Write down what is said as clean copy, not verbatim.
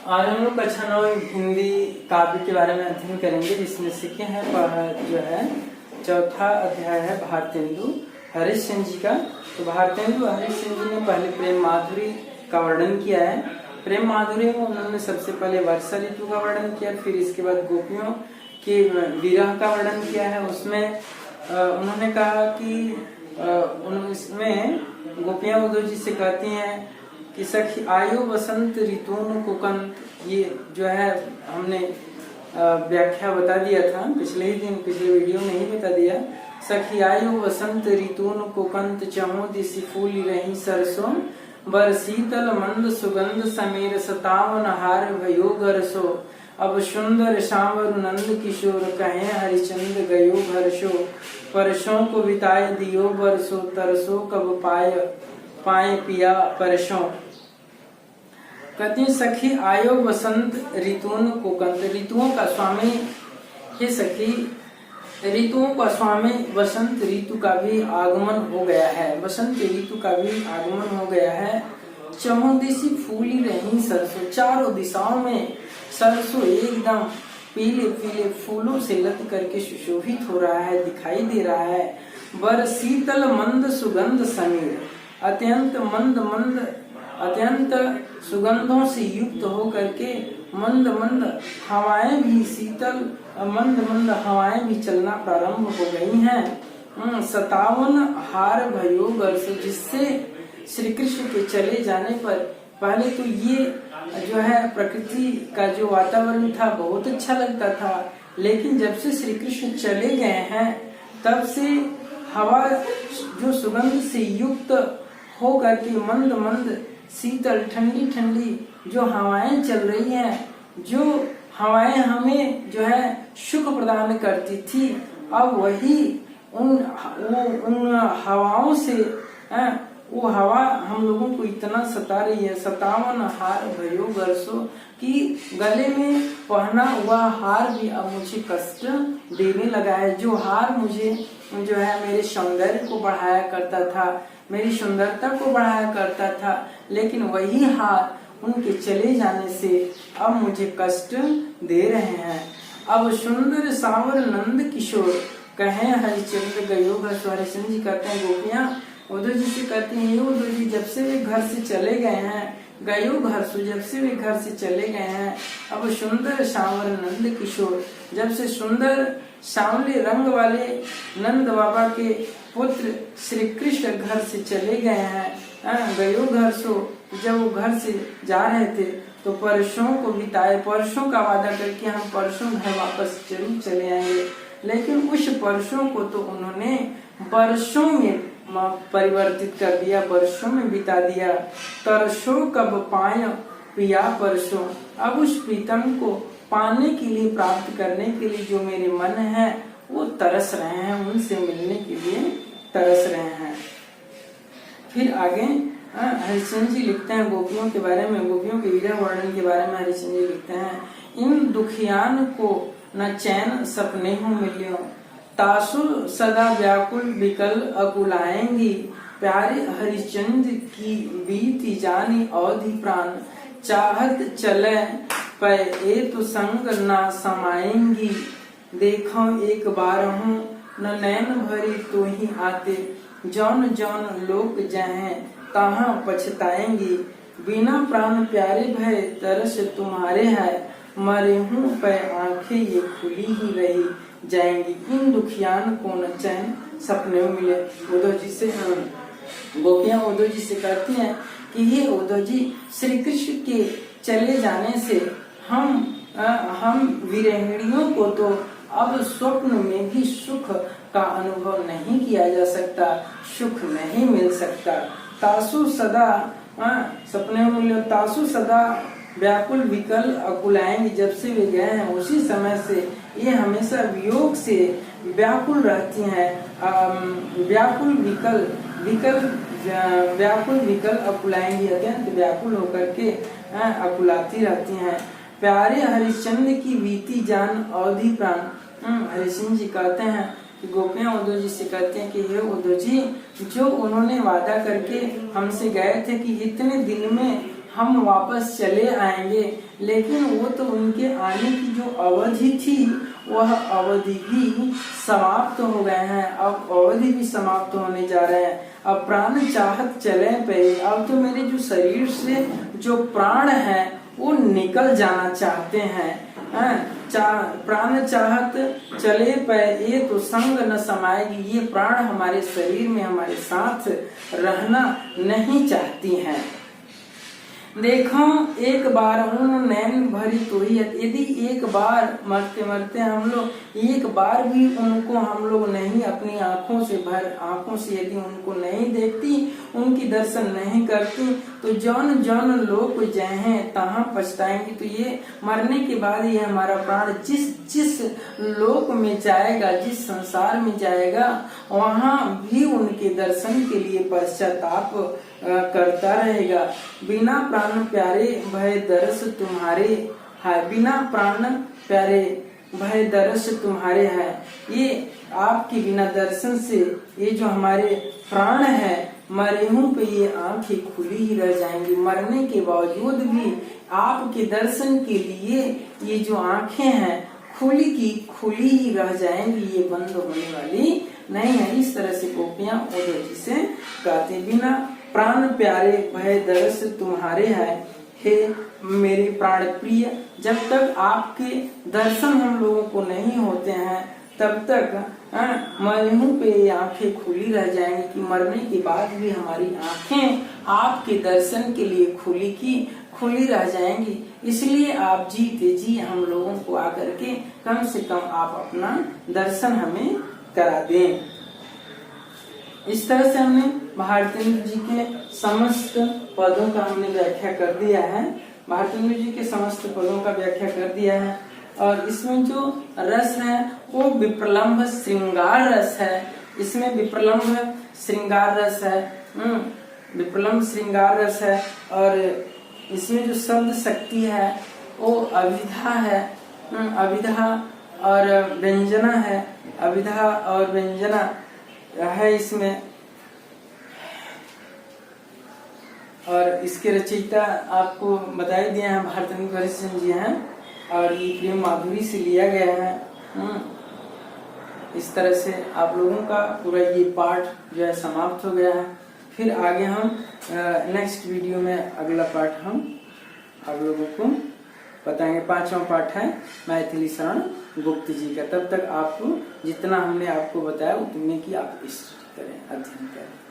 आज हम लोग कक्षा 9 हिंदी काव्य के बारे में अध्ययन करेंगे, जिसमें सीखे हैं जो है चौथा अध्याय है भारतेंदु हरिश्चंद्र जी का। तो भारतेंदु हरिश्चंद्र जी ने पहले प्रेम माधुरी का वर्णन किया है। प्रेम माधुरी में उन्होंने सबसे पहले वर्षा ऋतु का वर्णन किया, फिर इसके बाद गोपियों के विरह का वर्णन किया है। उसमें उन्होंने कहा कि उसमें गोपियां उद्धव जी से कहती हैं कि सखी आयु वसंत ऋतुन कुकंत, ये जो है हमने व्याख्या बता दिया था पिछले वीडियो में ही बता दिया। सखी आयु वसंत ऋतुन कुकंत चहु दिशि फूल रही सरसों, बर शीतल मंद सुगंध समीर सतावन हार भयो गरसो, अब सुंदर श्यावर नंद किशोर कहे हरिचंद गयो घरसो, परसों को बिताए दियो बरसो तरसो कब पाए पिया परसों। कहती है सखी आयो वसंत ऋतुन कुकंत, ऋतुओं का स्वामी हे सखी, ऋतुओं का स्वामी वसंत ऋतु का भी आगमन हो गया है, वसंत ऋतु का भी आगमन हो गया है। चहुदिशि फूली रही सरसों, चारों दिशाओं में सरसों एकदम पीले पीले फूलों से लद करके सुशोभित हो रहा है, दिखाई दे रहा है। बर शीतल मंद सुगंध समीर, अत्यंत मंद अत्यंत सुगंधों से युक्त हो करके मंद मंद हवाएं भी शीतल मंद हवाएं भी चलना प्रारंभ हो गई हैं। 57 हार भयो वर्ष, जिससे श्री कृष्ण के चले जाने पर पहले तो ये जो है प्रकृति का जो वातावरण था बहुत अच्छा लगता था, लेकिन जब से श्री कृष्ण चले गए हैं तब से हवा जो सुगंध से युक्त हो करके मंद शीतल ठंडी ठंडी जो हवाएं चल रही हैं, जो हवाएं हमें जो है सुख प्रदान करती थी, अब वही उन हवाओं से वो हवा हम लोगों को इतना सता रही है। 57 हार भयो वर्षों की गले में पहना हुआ हार भी अब मुझे कष्ट देने लगा है। जो हार मुझे जो है मेरे सौंदर्य को बढ़ाया करता था, मेरी सुंदरता को बढ़ाया करता था, लेकिन वही हार उनके चले जाने से अब मुझे कष्ट दे रहे हैं। अब सुंदर सावर नंद किशोर कहे हरिचंद्र गयो घरसो, हरिचंद्र जी कहते हैं गोपियां उद्धव जी से कहती हैं, ये उद्धव जी जब से वे घर से चले गए हैं, गयो घरसो, जब से वे घर से चले गए हैं, अब सुंदर सावर नंद किशोर, जब से सुंदर सांवले रंग वाले नंद बाबा के पुत्र श्री कृष्ण घर से चले गए हैं। गयो घरसो, जब वो घर से जा रहे थे तो परसों को बिताए, परसों का वादा करके हम परसों घर वापस जरूर चले आएंगे, लेकिन उस परसों को तो उन्होंने वर्षों में परिवर्तित कर दिया, वर्षों में बिता दिया। तरसो कब पाए पिया परसों, अब उस प्रीतम को पाने के लिए, प्राप्त करने के लिए जो मेरे मन है वो तरस रहे हैं, उनसे मिलने के लिए तरस रहे हैं। फिर आगे हरिश्चंद्र जी लिखते हैं गोपियों के बारे में, गोपियों के विरह वर्णन के बारे में हरिश्चंद्र जी लिखते हैं, इन दुखियान को न चैन सपने हो मिलियो, तासु सदा व्याकुल विकल अकुलाएंगी, प्यारे हरिश्चंद्र की बीती जानी अवधि प्राण, चाहत चले पे ए तो संग ना समाएंगी, देखो एक बार हूँ न नैन भरी तो ही आते, जौन जौन लोग जाएं कहाँ पछताएंगी, बिना प्राण प्यारे भय तरस तुम्हारे है, मरे हूँ पे आंखें ये खुली ही रही जाएंगी, इन दुखियान को न चैन सपने में मिले। उद्धव जी से गोपियां उद्धव जी से कहती हैं कि ये उद्धव जी, श्री कृष्ण के चले जाने से हम विरहिणियों को तो अब स्वप्न में भी सुख का अनुभव नहीं किया जा सकता, सुख नहीं मिल सकता। तासु सदा सपने में, तासु सदा व्याकुल विकल अकुलाएंगे, जब से वे गए हैं उसी समय से ये हमेशा वियोग से व्याकुल रहती हैं, व्याकुल विकल अकुलाएंगी, अत्यंत व्याकुल होकर के अकुलाती रहती हैं। प्यारे हरिश्चंद्र की बीती जान अवधि प्राण, हरिश्चंद्र जी कहते हैं कि गोपियां उद्धव जी से कहते हैं कि हे उद्धव जी, जो उन्होंने वादा करके हमसे गए थे कि इतने दिन में हम वापस चले आएंगे, लेकिन वो तो उनके आने की जो अवधि थी वह अवधि भी समाप्त हो गए हैं। अब अवधि भी समाप्त होने जा रहे हैं। अब प्राण चाहत चले पे, अब तो मेरे जो शरीर से जो प्राण है वो निकल जाना चाहते हैं। प्राण चाहत चले पे ये तो संग न समाएगी, ये प्राण हमारे शरीर में हमारे साथ रहना नहीं चाहती हैं। देखो एक बार उन नैन भरी तो ही, यदि एक बार मरते मरते हम लोग एक बार भी उनको हम लोग नहीं अपनी आंखों से यदि उनको नहीं देखती, उनकी दर्शन नहीं करती, तो जौन जौन लोग जाए तहाँ पछताएंगे। तो ये मरने के बाद ये हमारा प्राण जिस जिस लोक में जाएगा, जिस संसार में जाएगा, वहाँ भी उनके दर्शन के लिए पश्चाताप करता रहेगा। बिना प्राण प्यारे भय दरस तुम्हारे है, बिना प्राण प्यारे भय दरस तुम्हारे है। ये आपके बिना दर्शन से ये जो हमारे प्राण है मरे हूँ पे ये आंखें खुली ही रह जाएंगी। मरने के बावजूद भी आपके दर्शन के लिए ये जो आंखें हैं खुली की खुली ही रह जाएंगी, ये बंद होने वाली नहीं है। इस तरह से गोपियां उद्धव जी से गाते, बिना प्राण प्यारे भय दरस तुम्हारे है, हे मेरे प्राण प्रिय। जब तक आपके दर्शन हम लोगों को नहीं होते हैं तब तक मरने पे आंखें खुली रह जाएंगी, कि मरने के बाद भी हमारी आंखें आपके दर्शन के लिए खुली रह जाएंगी। इसलिए आप जीते जी हम लोगों को आकर के कम से कम आप अपना दर्शन हमें करा दें। इस तरह से हमने भारतेंद्र जी के समस्त पदों का हमने व्याख्या कर दिया है। भारतेंद्र जी के समस्त पदों का व्याख्या कर दिया है। और इसमें जो रस है वो विप्रलम्भ श्रृंगार रस है। इसमें विप्रलम्भ श्रृंगार रस है, विप्रलम्भ श्रृंगार रस है। और इसमें जो शब्द शक्ति है वो अभिधा है, अभिधा और व्यंजना है, अभिधा और व्यंजना है इसमें। और इसके रचयिता आपको बताए दिए हैं, भारतेंद्र हरिश्चंद्र जी हैं, और ये प्रेम माधुरी से लिया गया है। इस तरह से आप लोगों का पूरा ये पाठ जो है समाप्त हो गया है। फिर आगे हम नेक्स्ट वीडियो में अगला पाठ हम आप लोगों को बताएंगे। 5वां पाठ है मैथिली शरण गुप्त जी का। तब तक आपको जितना हमने आपको बताया उतने की आप इष्ट करें, अध्ययन करें।